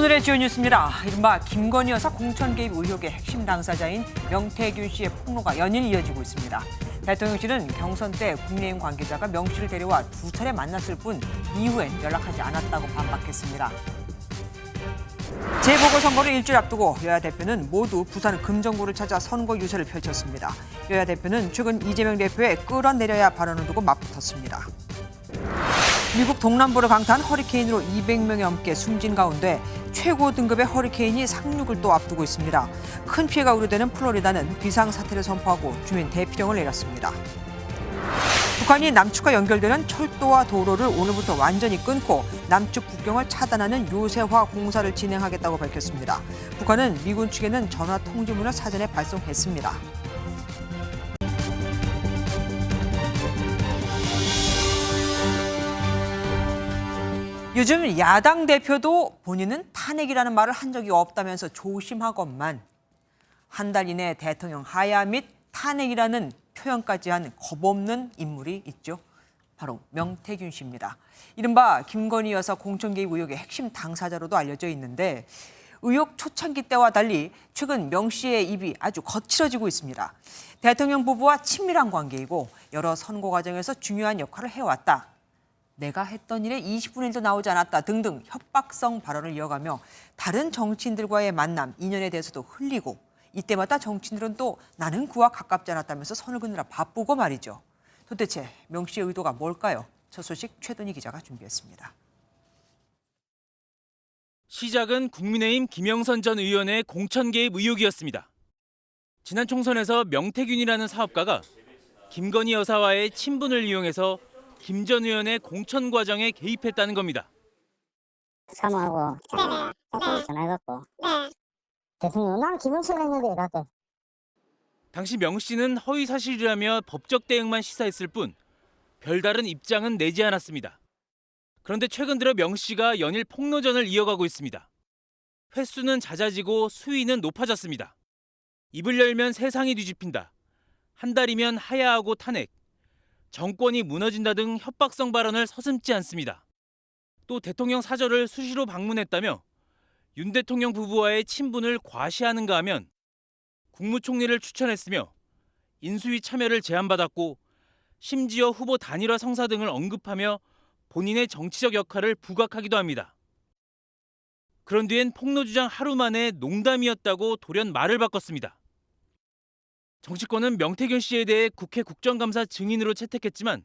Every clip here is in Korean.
오늘의 주요 뉴스입니다. 이른바 김건희 여사 공천 개입 의혹의 핵심 당사자인 명태균 씨의 폭로가 연일 이어지고 있습니다. 대통령실은 경선 때 국민의힘 관계자가 명 씨를 데려와 2차례 만났을 뿐 이후엔 연락하지 않았다고 반박했습니다. 재보궐선거를 일주일 앞두고 여야 대표는 모두 부산 금정구를 찾아 선거 유세를 펼쳤습니다. 여야 대표는 최근 이재명 대표의 끌어내려야 발언을 두고 맞붙었습니다. 미국 동남부를 강타한 허리케인으로 200명이 넘게 숨진 가운데 최고 등급의 허리케인이 상륙을 또 앞두고 있습니다. 큰 피해가 우려되는 플로리다는 비상사태를 선포하고 주민 대피령을 내렸습니다. 북한이 남측과 연결되는 철도와 도로를 오늘부터 완전히 끊고 남측 국경을 차단하는 요새화 공사를 진행하겠다고 밝혔습니다. 북한은 미군 측에는 전화 통지문을 사전에 발송했습니다. 요즘 야당 대표도 본인은 탄핵이라는 말을 한 적이 없다면서 조심하건만 한 달 이내 대통령 하야 및 탄핵이라는 표현까지 한 겁없는 인물이 있죠. 바로 명태균 씨입니다. 이른바 김건희 여사 공천 개입 의혹의 핵심 당사자로도 알려져 있는데 의혹 초창기 때와 달리 최근 명 씨의 입이 아주 거칠어지고 있습니다. 대통령 부부와 친밀한 관계이고 여러 선거 과정에서 중요한 역할을 해왔다. 내가 했던 일에 20분의 1도 나오지 않았다 등등 협박성 발언을 이어가며 다른 정치인들과의 만남, 인연에 대해서도 흘리고 이때마다 정치인들은 또 나는 그와 가깝지 않았다면서 선을 그느라 바쁘고 말이죠. 도대체 명 씨의 의도가 뭘까요? 첫 소식 최돈희 기자가 준비했습니다. 시작은 국민의힘 김영선 전 의원의 공천 개입 의혹이었습니다. 지난 총선에서 명태균이라는 사업가가 김건희 여사와의 친분을 이용해서 김 전 의원의 공천 과정에 개입했다는 겁니다. 사모하고 대통령 전화해갖고 대통령 난 김영철 했는데 이렇게. 당시 명 씨는 허위 사실이라며 법적 대응만 시사했을 뿐 별다른 입장은 내지 않았습니다. 그런데 최근 들어 명 씨가 연일 폭로전을 이어가고 있습니다. 횟수는 잦아지고 수위는 높아졌습니다. 입을 열면 세상이 뒤집힌다. 한 달이면 하야하고 탄핵. 정권이 무너진다 등 협박성 발언을 서슴지 않습니다. 또 대통령 사저를 수시로 방문했다며 윤 대통령 부부와의 친분을 과시하는가 하면 국무총리를 추천했으며 인수위 참여를 제안받았고 심지어 후보 단일화 성사 등을 언급하며 본인의 정치적 역할을 부각하기도 합니다. 그런 뒤엔 폭로 주장 하루 만에 농담이었다고 돌연 말을 바꿨습니다. 정치권은 명태균 씨에 대해 국회 국정감사 증인으로 채택했지만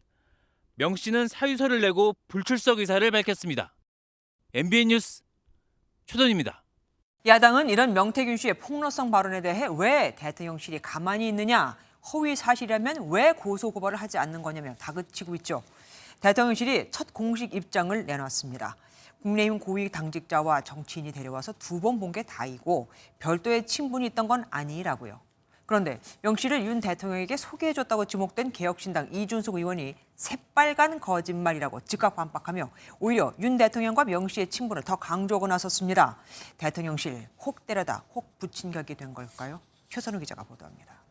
명 씨는 사유서를 내고 불출석 의사를 밝혔습니다. MBN 뉴스 최돈입니다. 야당은 이런 명태균 씨의 폭로성 발언에 대해 왜 대통령실이 가만히 있느냐, 허위 사실이라면 왜 고소고발을 하지 않는 거냐며 다그치고 있죠. 대통령실이 첫 공식 입장을 내놨습니다. 국민의힘 고위 당직자와 정치인이 데려와서 2번 본 게 다이고 별도의 친분이 있던 건 아니라고요. 그런데 명 씨를 윤 대통령에게 소개해줬다고 지목된 개혁신당 이준석 의원이 새빨간 거짓말이라고 즉각 반박하며 오히려 윤 대통령과 명 씨의 친분을 더 강조하고 나섰습니다. 대통령실 혹 때려다 혹 붙인 격이 된 걸까요? 최선우 기자가 보도합니다.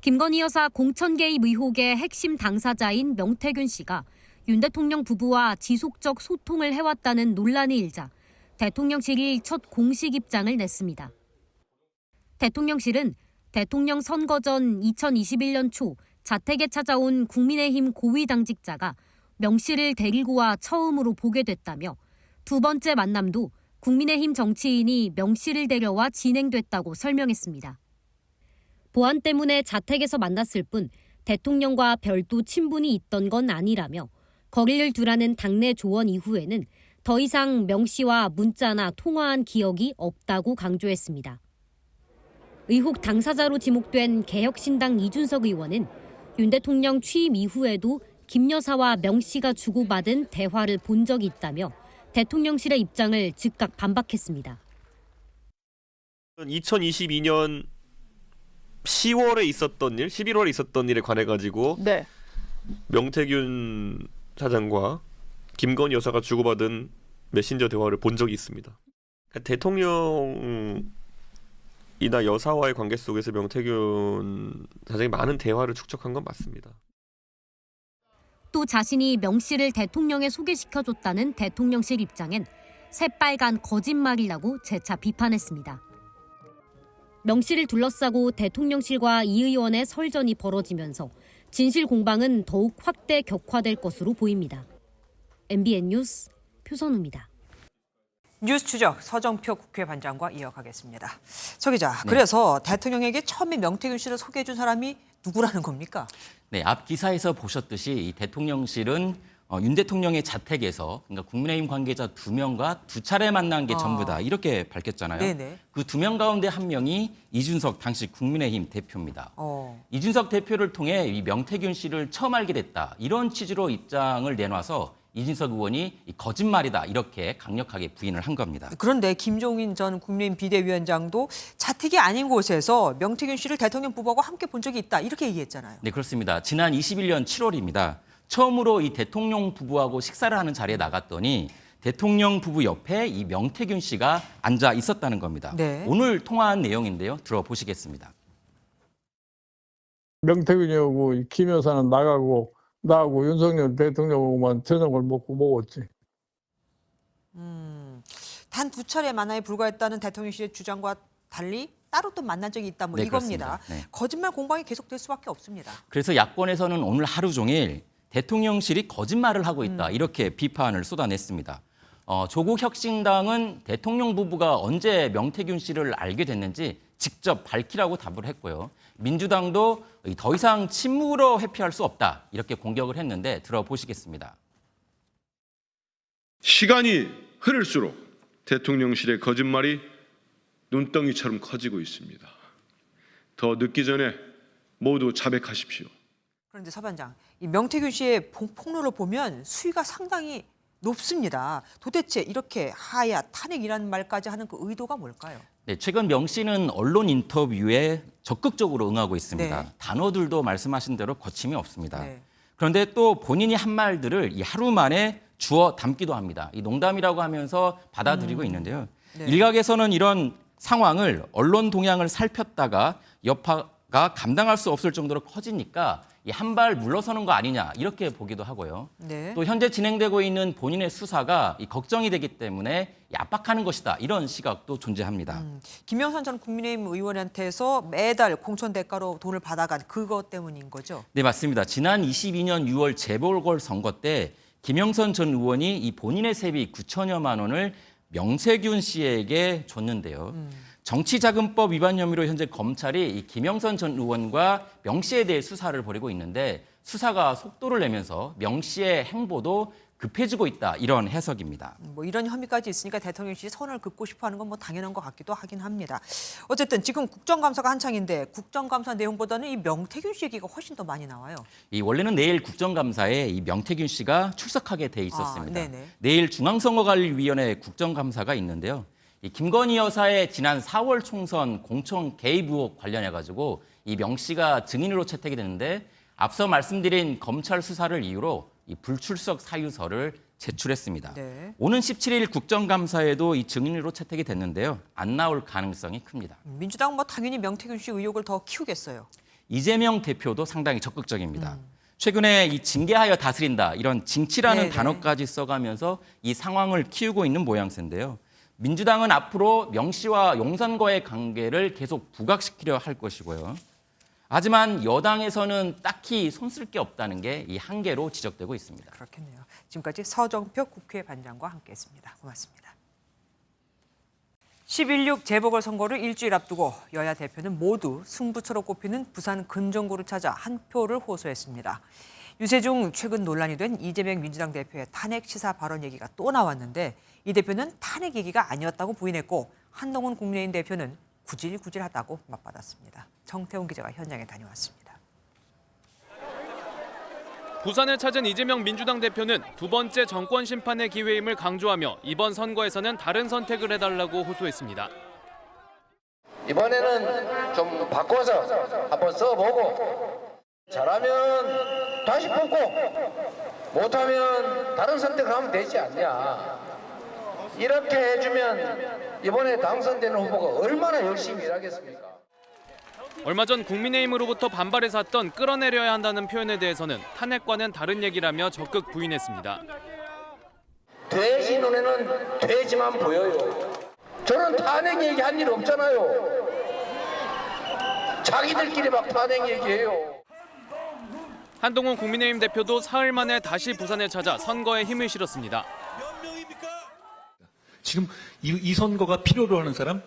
김건희 여사 공천 개입 의혹의 핵심 당사자인 명태균 씨가 윤 대통령 부부와 지속적 소통을 해왔다는 논란이 일자 대통령실이 첫 공식 입장을 냈습니다. 대통령실은 대통령 선거 전 2021년 초 자택에 찾아온 국민의힘 고위 당직자가 명 씨를 데리고 와 처음으로 보게 됐다며 2번째 만남도 국민의힘 정치인이 명 씨를 데려와 진행됐다고 설명했습니다. 보안 때문에 자택에서 만났을 뿐 대통령과 별도 친분이 있던 건 아니라며 거리를 두라는 당내 조언 이후에는 더 이상 명 씨와 문자나 통화한 기억이 없다고 강조했습니다. 의혹 당사자로 지목된 개혁신당 이준석 의원은 윤 대통령 취임 이후에도 김 여사와 명 씨가 주고받은 대화를 본 적이 있다며 대통령실의 입장을 즉각 반박했습니다. 2022년 10월에 있었던 일, 11월에 있었던 일에 관해 가지고 명태균 사장과 김건희 여사가 주고받은 메신저 대화를 본 적이 있습니다. 대통령이나 여사와의 관계 속에서 명태균 사장이 많은 대화를 축적한 건 맞습니다. 또 자신이 명 씨를 대통령에 소개시켜줬다는 대통령실 입장엔 새빨간 거짓말이라고 재차 비판했습니다. 명 씨를 둘러싸고 대통령실과 이 의원의 설전이 벌어지면서 진실 공방은 더욱 확대 격화될 것으로 보입니다. MBN 뉴스 표선우입니다. 뉴스 추적 서정표 국회 반장과 이어가겠습니다. 서 기자, 그래서 대통령에게 처음에 명태균 씨를 소개해 준 사람이 누구라는 겁니까? 네, 앞 기사에서 보셨듯이 이 대통령실은 윤 대통령의 자택에서 그러니까 국민의힘 관계자 2명과 2차례 만난 게 전부다 이렇게 밝혔잖아요. 네네. 그 2명 가운데 한 명이 이준석 당시 국민의힘 대표입니다. 이준석 대표를 통해 이 명태균 씨를 처음 알게 됐다 이런 취지로 입장을 내놔서 이준석 의원이 거짓말이다 이렇게 강력하게 부인을 한 겁니다. 그런데 김종인 전 국민의힘 비대위원장도 자택이 아닌 곳에서 명태균 씨를 대통령 부부하고 함께 본 적이 있다 이렇게 얘기했잖아요. 네, 그렇습니다. 지난 21년 7월입니다. 처음으로 이 대통령 부부하고 식사를 하는 자리에 나갔더니 대통령 부부 옆에 이 명태균 씨가 앉아 있었다는 겁니다. 네. 오늘 통화한 내용인데요. 들어보시겠습니다. 명태균이하고 김 여사는 나가고 나하고 윤석열 대통령하고만 저녁을 먹었지. 단 2차례 만남에 불과했다는 대통령실의 주장과 달리 따로 또 만난 적이 있다 네, 이겁니다. 그렇습니다. 네. 거짓말 공방이 계속될 수밖에 없습니다. 그래서 야권에서는 오늘 하루 종일 대통령실이 거짓말을 하고 있다 이렇게 비판을 쏟아냈습니다. 조국 혁신당은 대통령 부부가 언제 명태균 씨를 알게 됐는지 직접 밝히라고 답을 했고요. 민주당도 더 이상 침묵으로 회피할 수 없다 이렇게 공격을 했는데 들어보시겠습니다. 시간이 흐를수록 대통령실의 거짓말이 눈덩이처럼 커지고 있습니다. 더 늦기 전에 모두 자백하십시오. 그런데 서 반장, 이 명태균 씨의 폭로를 보면 수위가 상당히 높습니다. 도대체 이렇게 하야 탄핵이라는 말까지 하는 그 의도가 뭘까요? 네, 최근 명 씨는 언론 인터뷰에 적극적으로 응하고 있습니다. 네. 단어들도 말씀하신 대로 거침이 없습니다. 네. 그런데 또 본인이 한 말들을 이 하루 만에 주워 담기도 합니다. 이 농담이라고 하면서 받아들이고 있는데요. 네. 일각에서는 이런 상황을 언론 동향을 살폈다가 여파가 감당할 수 없을 정도로 커지니까 한 발 물러서는 거 아니냐 이렇게 보기도 하고요. 네. 또 현재 진행되고 있는 본인의 수사가 걱정이 되기 때문에 압박하는 것이다 이런 시각도 존재합니다. 김영선 전 국민의힘 의원한테서 매달 공천 대가로 돈을 받아간 그것 때문인 거죠? 네, 맞습니다. 지난 22년 6월 재보궐선거 때 김영선 전 의원이 이 본인의 세비 9천여만 원을 명태균 씨에게 줬는데요. 정치자금법 위반 혐의로 현재 검찰이 이 김영선 전 의원과 명 씨에 대해 수사를 벌이고 있는데 수사가 속도를 내면서 명 씨의 행보도 급해지고 있다 이런 해석입니다. 뭐 이런 혐의까지 있으니까 대통령실이 선을 긋고 싶어하는 건 뭐 당연한 것 같기도 하긴 합니다. 어쨌든 지금 국정감사가 한창인데 국정감사 내용보다는 이 명태균 씨 얘기가 훨씬 더 많이 나와요. 이 원래는 내일 국정감사에 이 명태균 씨가 출석하게 돼 있었습니다. 네네. 내일 중앙선거관리위원회 국정감사가 있는데요. 이 김건희 여사의 지난 4월 총선 공천 개입 의혹 관련해 가지고 이 명 씨가 증인으로 채택이 됐는데 앞서 말씀드린 검찰 수사를 이유로 이 불출석 사유서를 제출했습니다. 네. 오는 17일 국정감사에도 이 증인으로 채택이 됐는데요. 안 나올 가능성이 큽니다. 민주당은 뭐 당연히 명태균 씨 의혹을 더 키우겠어요. 이재명 대표도 상당히 적극적입니다. 최근에 이 징계하여 다스린다 이런 징치라는 네네. 단어까지 써가면서 이 상황을 키우고 있는 모양새인데요. 민주당은 앞으로 명 씨와 용산과의 관계를 계속 부각시키려 할 것이고요. 하지만 여당에서는 딱히 손쓸 게 없다는 게 이 한계로 지적되고 있습니다. 그렇겠네요. 지금까지 서정표 국회 반장과 함께했습니다. 고맙습니다. 11.6 재보궐선거를 일주일 앞두고 여야 대표는 모두 승부처로 꼽히는 부산 금정구를 찾아 한 표를 호소했습니다. 유세중 최근 논란이 된 이재명 민주당 대표의 탄핵 시사 발언 얘기가 또 나왔는데 이 대표는 탄핵 얘기가 아니었다고 부인했고 한동훈 국민의힘 대표는 구질구질하다고 맞받았습니다. 정태훈 기자가 현장에 다녀왔습니다. 부산을 찾은 이재명 민주당 대표는 두 번째 정권 심판의 기회임을 강조하며 이번 선거에서는 다른 선택을 해달라고 호소했습니다. 이번에는 좀 바꿔서 한번 써보고 잘하면 다시 뽑고 못하면 다른 선택을 하면 되지 않냐. 이렇게 해주면 이번에 당선되는 후보가 얼마나 열심히 일하겠습니까? 얼마 전 국민의힘으로부터 반발을 샀던 끌어내려야 한다는 표현에 대해서는 탄핵과는 다른 얘기라며 적극 부인했습니다. 돼지 눈에는 돼지만 보여요. 저는 탄핵 얘기한 일 없잖아요. 자기들끼리 막 탄핵 얘기해요. 한동훈 국민의힘 대표도 사흘 만에 다시 부산에 찾아 선거에 힘을 실었습니다. 지금 이 선거가 필요로 하는 사람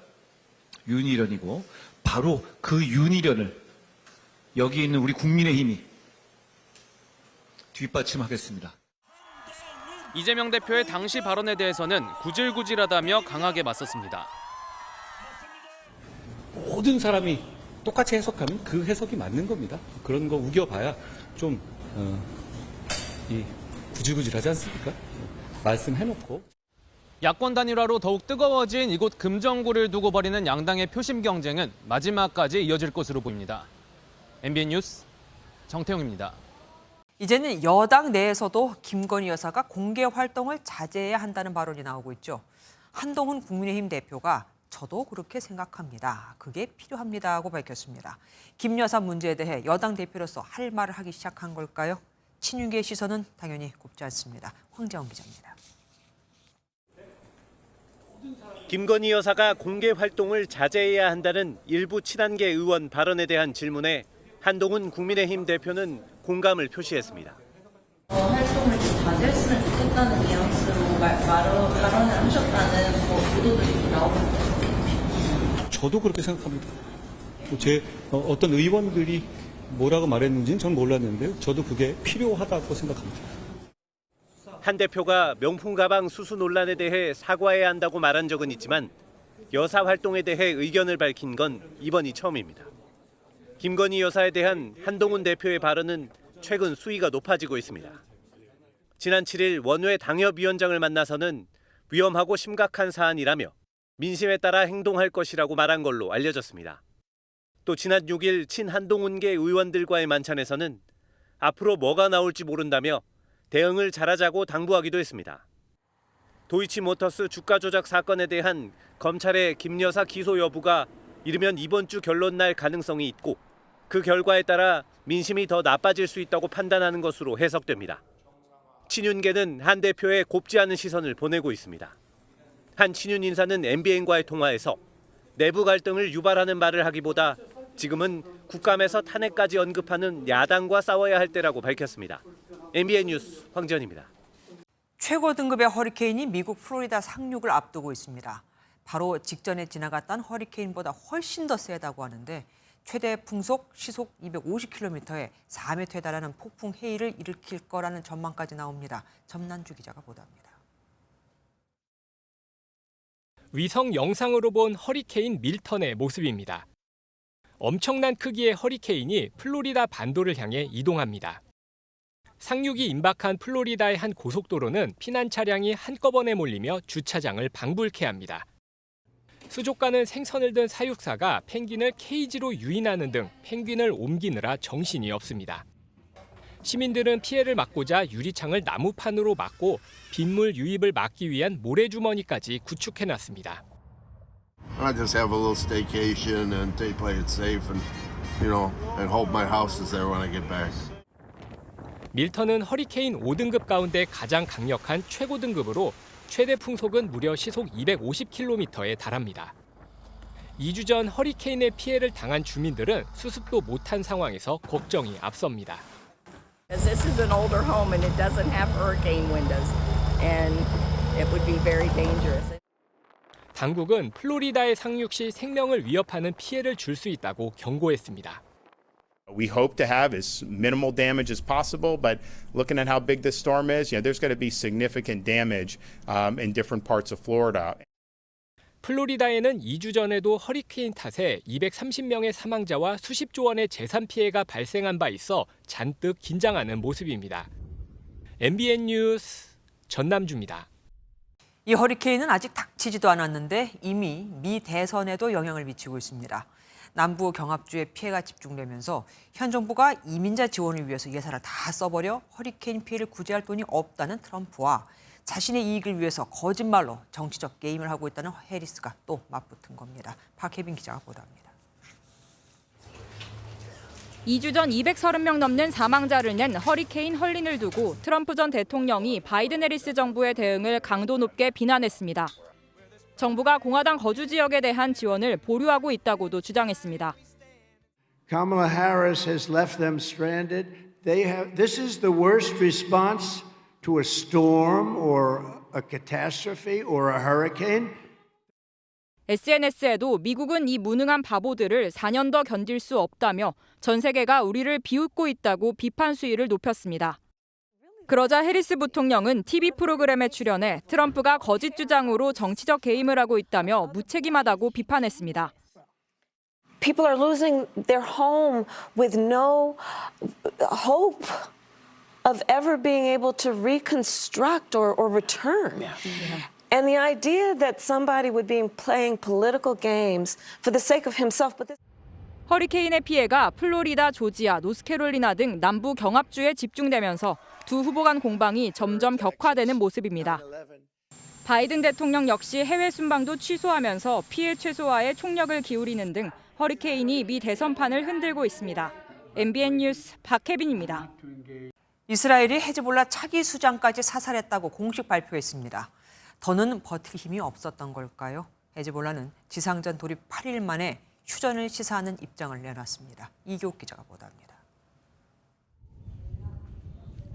윤희련이고 바로 그 윤희련을 여기 있는 우리 국민의힘이 뒷받침하겠습니다. 이재명 대표의 당시 발언에 대해서는 구질구질하다며 강하게 맞섰습니다. 모든 사람이 똑같이 해석하면 그 해석이 맞는 겁니다. 그런 거 우겨봐야 좀 구질구질하지 않습니까? 말씀해놓고. 야권 단일화로 더욱 뜨거워진 이곳 금정구를 두고 벌이는 양당의 표심 경쟁은 마지막까지 이어질 것으로 보입니다. MBN 뉴스 정태용입니다. 이제는 여당 내에서도 김건희 여사가 공개 활동을 자제해야 한다는 발언이 나오고 있죠. 한동훈 국민의힘 대표가 저도 그렇게 생각합니다. 그게 필요합니다고 밝혔습니다. 김 여사 문제에 대해 여당 대표로서 할 말을 하기 시작한 걸까요? 친윤계의 시선은 당연히 곱지 않습니다. 황재원 기자입니다. 김건희 여사가 공개 활동을 자제해야 한다는 일부 친한계 의원 발언에 대한 질문에 한동훈 국민의힘 대표는 공감을 표시했습니다. 활동을 좀 자제했으면 좋겠다는 뉘앙스로 발언을 하셨다는 보도들이 나오고 있습니다. 저도 그렇게 생각합니다. 제 어떤 의원들이 뭐라고 말했는지는 전 몰랐는데요. 저도 그게 필요하다고 생각합니다. 한 대표가 명품 가방 수수 논란에 대해 사과해야 한다고 말한 적은 있지만 여사 활동에 대해 의견을 밝힌 건 이번이 처음입니다. 김건희 여사에 대한 한동훈 대표의 발언은 최근 수위가 높아지고 있습니다. 지난 7일 원외 당협위원장을 만나서는 위험하고 심각한 사안이라며 민심에 따라 행동할 것이라고 말한 걸로 알려졌습니다. 또 지난 6일 친한동훈계 의원들과의 만찬에서는 앞으로 뭐가 나올지 모른다며 대응을 잘하자고 당부하기도 했습니다. 도이치모터스 주가 조작 사건에 대한 검찰의 김 여사 기소 여부가 이르면 이번 주 결론 날 가능성이 있고 그 결과에 따라 민심이 더 나빠질 수 있다고 판단하는 것으로 해석됩니다. 친윤계는 한 대표의 곱지 않은 시선을 보내고 있습니다. 한 친윤 인사는 MBN과의 통화에서 내부 갈등을 유발하는 말을 하기보다 지금은 국감에서 탄핵까지 언급하는 야당과 싸워야 할 때라고 밝혔습니다. MBN 뉴스 황지연입니다. 최고 등급의 허리케인이 미국 플로리다 상륙을 앞두고 있습니다. 바로 직전에 지나갔던 허리케인보다 훨씬 더 세다고 하는데 최대 풍속 시속 250km에 4m에 달하는 폭풍 해일을 일으킬 거라는 전망까지 나옵니다. 전난주 기자가 보도합니다. 위성 영상으로 본 허리케인 밀턴의 모습입니다. 엄청난 크기의 허리케인이 플로리다 반도를 향해 이동합니다. 상륙이 임박한 플로리다의 한 고속도로는 피난 차량이 한꺼번에 몰리며 주차장을 방불케 합니다. 수족관은 생선을 든 사육사가 펭귄을 케이지로 유인하는 등 펭귄을 옮기느라 정신이 없습니다. 시민들은 피해를 막고자 유리창을 나무판으로 막고 빗물 유입을 막기 위한 모래주머니까지 구축해놨습니다. I just have a little staycation and play it safe and hope my house is there when I get back. 밀턴은 허리케인 5등급 가운데 가장 강력한 최고 등급으로 최대 풍속은 무려 시속 250km에 달합니다. 2주 전 허리케인의 피해를 당한 주민들은 수습도 못한 상황에서 걱정이 앞섭니다. This is an older home and it doesn't have hurricane windows and it would be very dangerous. 당국은 플로리다의 상륙 시 생명을 위협하는 피해를 줄 수 있다고 경고했습니다. We hope to have as minimal damage as possible, but looking at how big this storm is, there's going to be significant damage in different parts of Florida. 플로리다에는 2주 전에도 허리케인 탓에 230명의 사망자와 수십조 원의 재산 피해가 발생한 바 있어 잔뜩 긴장하는 모습입니다. MBN 뉴스 전남주입니다. 이 허리케인은 아직 닥치지도 않았는데 이미 미 대선에도 영향을 미치고 있습니다. 남부 경합주에 피해가 집중되면서 현 정부가 이민자 지원을 위해서 예산을 다 써버려 허리케인 피해를 구제할 돈이 없다는 트럼프와 자신의 이익을 위해서 거짓말로 정치적 게임을 하고 있다는 해리스가 또 맞붙은 겁니다. 박혜빈 기자가 보도합니다. 2주 전 230명 넘는 사망자를 낸 허리케인 헐린을 두고 트럼프 전 대통령이 바이든 해리스 정부의 대응을 강도 높게 비난했습니다. 정부가 공화당 거주 지역에 대한 지원을 보류하고 있다고도 주장했습니다. Kamala Harris has left them stranded. This is the worst response to a storm or a catastrophe or a hurricane. SNS에도 미국은 이 무능한 바보들을 4년 더 견딜 수 없다며 전 세계가 우리를 비웃고 있다고 비판 수위를 높였습니다. 그러자 해리스 부통령은 TV 프로그램에 출연해 트럼프가 거짓 주장으로 정치적 개입을 하고 있다며 무책임하다고 비판했습니다. People are losing their home with no hope of ever being able to reconstruct or return. And the idea that somebody would be playing political games for the sake of himself, but this... 허리케인의 피해가 플로리다, 조지아, 노스캐롤리나 등 남부 경합주에 집중되면서 두 후보 간 공방이 점점 격화되는 모습입니다. 바이든 대통령 역시 해외 순방도 취소하면서 피해 최소화에 총력을 기울이는 등 허리케인이 미 대선판을 흔들고 있습니다. MBN 뉴스 박혜빈입니다. 이스라엘이 헤즈볼라 차기 수장까지 사살했다고 공식 발표했습니다. 더는 버틸 힘이 없었던 걸까요? 헤즈볼라는 지상전 돌입 8일 만에 휴전을 시사하는 입장을 내놨습니다. 이교욱 기자가 보도합니다.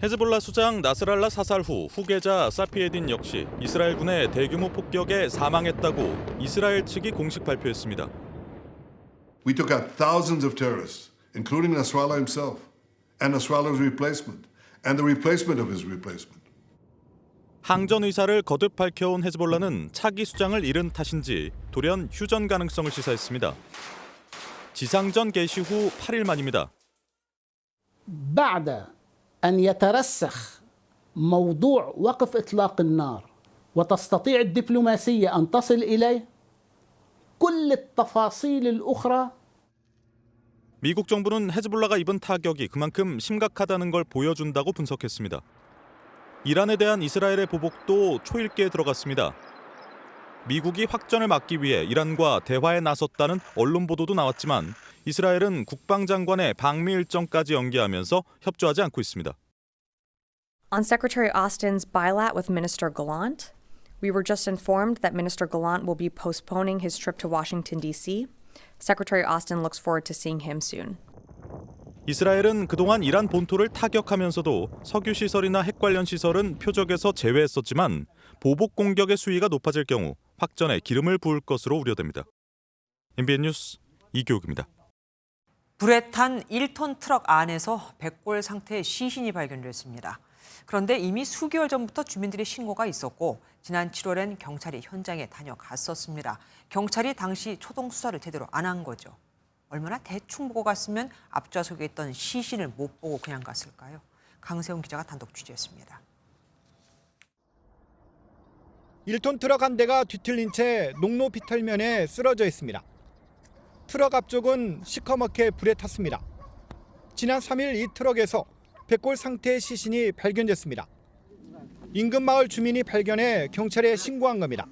헤즈볼라 수장 나스랄라 사살 후 후계자 사피에딘 역시 이스라엘군의 대규모 폭격에 사망했다고 이스라엘 측이 공식 발표했습니다. We took out thousands of terrorists, including Nasrallah himself, and Nasrallah's replacement, and the replacement of his replacement. 항전 의사를 거듭 밝혀온 헤즈볼라는 차기 수장을 잃은 탓인지 돌연 휴전 가능성을 시사했습니다. 지상전 개시 후 8일 만입니다. بعد أن يترسخ موضوع وقف إطلاق النار وتستطيع الدبلوماسية أن تصل إليه كل التفاصيل الأخرى. 미국 정부는 헤즈볼라가 입은 타격이 그만큼 심각하다는 걸 보여준다고 분석했습니다. 이란에 대한 이스라엘의 보복도 초읽기에 들어갔습니다. 미국이 확전을 막기 위해 이란과 대화에 나섰다는 언론 보도도 나왔지만 이스라엘은 국방장관의 방미 일정까지 연기하면서 협조하지 않고 있습니다. On Secretary Austin's bilat with Minister Gallant, we were just informed that Minister Gallant will be postponing his trip to Washington, D.C. Secretary Austin looks forward to seeing him soon. 이스라엘은 그동안 이란 본토를 타격하면서도 석유 시설이나 핵 관련 시설은 표적에서 제외했었지만 보복 공격의 수위가 높아질 경우 확전에 기름을 부을 것으로 우려됩니다. MBN 뉴스 이교욱입니다. 불에 탄 1톤 트럭 안에서 백골 상태의 시신이 발견됐습니다. 그런데 이미 수개월 전부터 주민들의 신고가 있었고 지난 7월엔 경찰이 현장에 다녀갔었습니다. 경찰이 당시 초동 수사를 제대로 안 한 거죠. 얼마나 대충 보고 갔으면 앞좌석에 있던 시신을 못 보고 그냥 갔을까요? 강세훈 기자가 단독 취재했습니다. 1톤 트럭 한 대가 뒤틀린 채 농로 비탈면에 쓰러져 있습니다. 트럭 앞쪽은 시커멓게 불에 탔습니다. 지난 3일 이 트럭에서 백골 상태의 시신이 발견됐습니다. 인근 마을 주민이 발견해 경찰에 신고한 겁니다.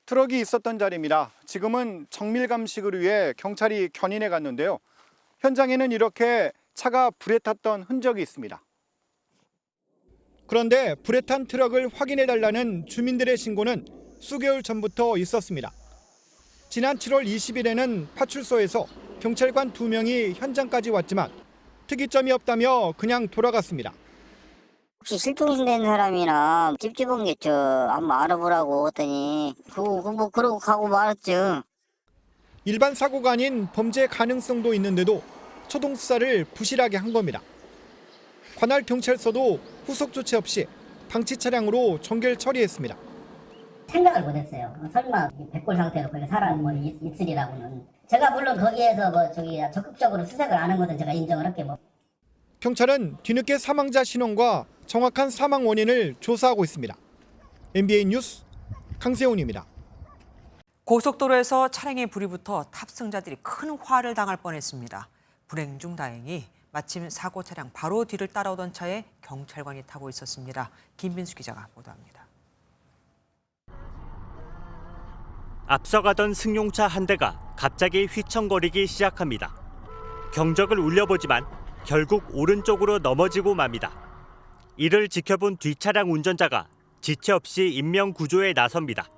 트럭이 있었던 자리입니다. 지금은 정밀 감식을 위해 경찰이 견인해 갔는데요. 현장에는 이렇게 차가 불에 탔던 흔적이 있습니다. 그런데 불에 탄 트럭을 확인해 달라는 주민들의 신고는 수개월 전부터 있었습니다. 지난 7월 20일에는 파출소에서 경찰관 2명이 현장까지 왔지만 특이점이 없다며 그냥 돌아갔습니다. 혹시 실종된 사람이나 집 집은 게 한번 알아보라고 했더니 뭐 그러고 가고 말았죠. 일반 사고가 아닌 범죄 가능성도 있는데도 초동 수사를 부실하게 한 겁니다. 관할 경찰서도 후속 조치 없이 방치 차량으로 종결 처리했습니다. 생각을 못했어요. 설마 백골 상태로 거기 사람이 있으리라고는. 제가 물론 거기에서 적극적으로 수색을 안 한 것은 제가 인정을 할게요. 경찰은 뒤늦게 사망자 신원과 정확한 사망 원인을 조사하고 있습니다. MBN 뉴스 강세훈입니다. 고속도로에서 차량에 불이 붙어 탑승자들이 큰 화를 당할 뻔했습니다. 불행 중 다행히 마침 사고 차량 바로 뒤를 따라오던 차에 경찰관이 타고 있었습니다. 김민수 기자가 보도합니다. 앞서가던 승용차 한 대가 갑자기 휘청거리기 시작합니다. 경적을 울려보지만 결국 오른쪽으로 넘어지고 맙니다. 이를 지켜본 뒷차량 운전자가 지체 없이 인명구조에 나섭니다.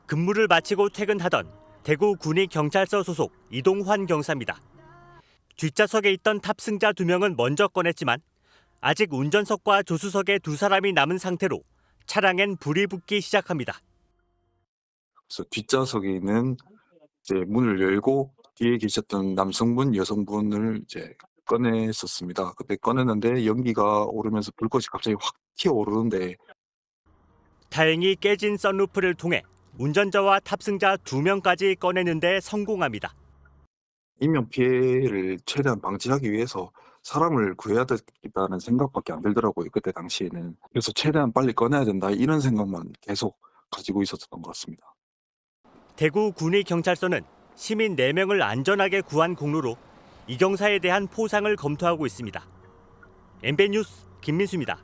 근무를 마치고 퇴근하던 대구 군의경찰서 소속 이동환 경사입니다. 뒷좌석에 있던 탑승자 2명은 먼저 꺼냈지만 아직 운전석과 조수석에 2사람이 남은 상태로 차량엔 불이 붙기 시작합니다. 그래서 뒷좌석에 있는 이제 문을 열고 뒤에 계셨던 남성분, 여성분을 이제 꺼냈었습니다. 그때 꺼냈는데 연기가 오르면서 불꽃이 갑자기 확 튀어오르는데 다행히 깨진 선루프를 통해 운전자와 탑승자 2명까지 꺼내는데 성공합니다. 인명 피해를 최대한 방지하기 위해서 사람을 구해야 되겠다는 생각밖에 안 들더라고요. 그때 당시에는. 그래서 최대한 빨리 꺼내야 된다 이런 생각만 계속 가지고 있었던 것 같습니다. 대구 군의경찰서는 시민 4명을 안전하게 구한 공로로 이 경사에 대한 포상을 검토하고 있습니다. MBN 뉴스 김민수입니다.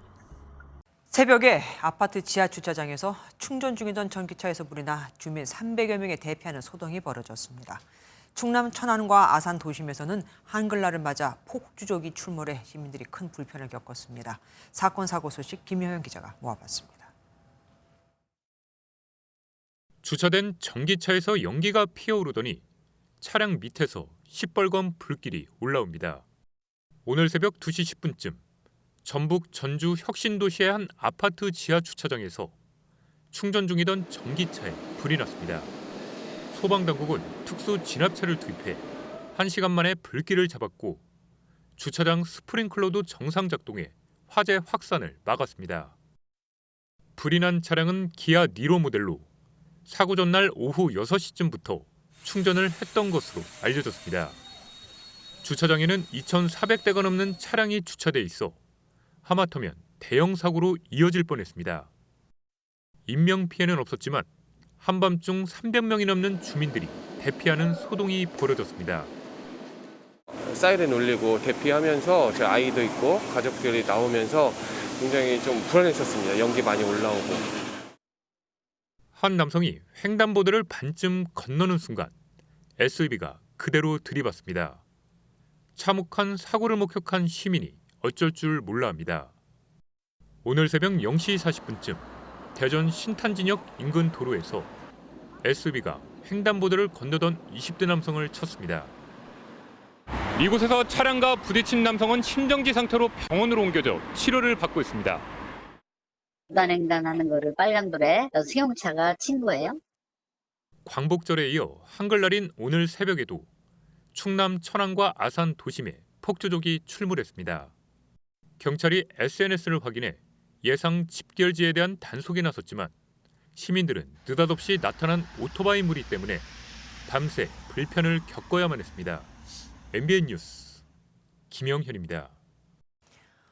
새벽에 아파트 지하 주차장에서 충전 중이던 전기차에서 불이 나 주민 300여 명에 대피하는 소동이 벌어졌습니다. 충남 천안과 아산 도심에서는 한글날을 맞아 폭주족이 출몰해 시민들이 큰 불편을 겪었습니다. 사건 사고 소식 김효영 기자가 모아봤습니다. 주차된 전기차에서 연기가 피어오르더니 차량 밑에서 시뻘건 불길이 올라옵니다. 오늘 새벽 2시 10분쯤 전북 전주 혁신도시의 한 아파트 지하 주차장에서 충전 중이던 전기차에 불이 났습니다. 소방당국은 특수 진압차를 투입해 1시간 만에 불길을 잡았고 주차장 스프링클러도 정상 작동해 화재 확산을 막았습니다. 불이 난 차량은 기아 니로 모델로 사고 전날 오후 6시쯤부터 충전을 했던 것으로 알려졌습니다. 주차장에는 2,400대가 넘는 차량이 주차돼 있어 하마터면 대형 사고로 이어질 뻔했습니다. 인명 피해는 없었지만 한밤중 300명이 넘는 주민들이 대피하는 소동이 벌어졌습니다. 사이렌 울리고 대피하면서 제 아이도 있고 가족들이 나오면서 굉장히 좀 불안했었습니다. 연기 많이 올라오고. 한 남성이 횡단보도를 반쯤 건너는 순간 SUV가 그대로 들이받습니다. 참혹한 사고를 목격한 시민이 어쩔 줄 몰라 합니다. 오늘 새벽 0시 40분쯤 대전 신탄진역 인근 도로에서 SUV가 횡단보도를 건너던 20대 남성을 쳤습니다. 이곳에서 차량과 부딪힌 남성은 심정지 상태로 병원으로 옮겨져 치료를 받고 있습니다. 무단횡단하는 거를 빨간불에 승용차가 친 거예요. 광복절에 이어 한글날인 오늘 새벽에도 충남 천안과 아산 도심에 폭주족이 출몰했습니다. 경찰이 SNS를 확인해 예상 집결지에 대한 단속에 나섰지만 시민들은 느닷없이 나타난 오토바이 무리 때문에 밤새 불편을 겪어야만 했습니다. MBN 뉴스 김영현입니다.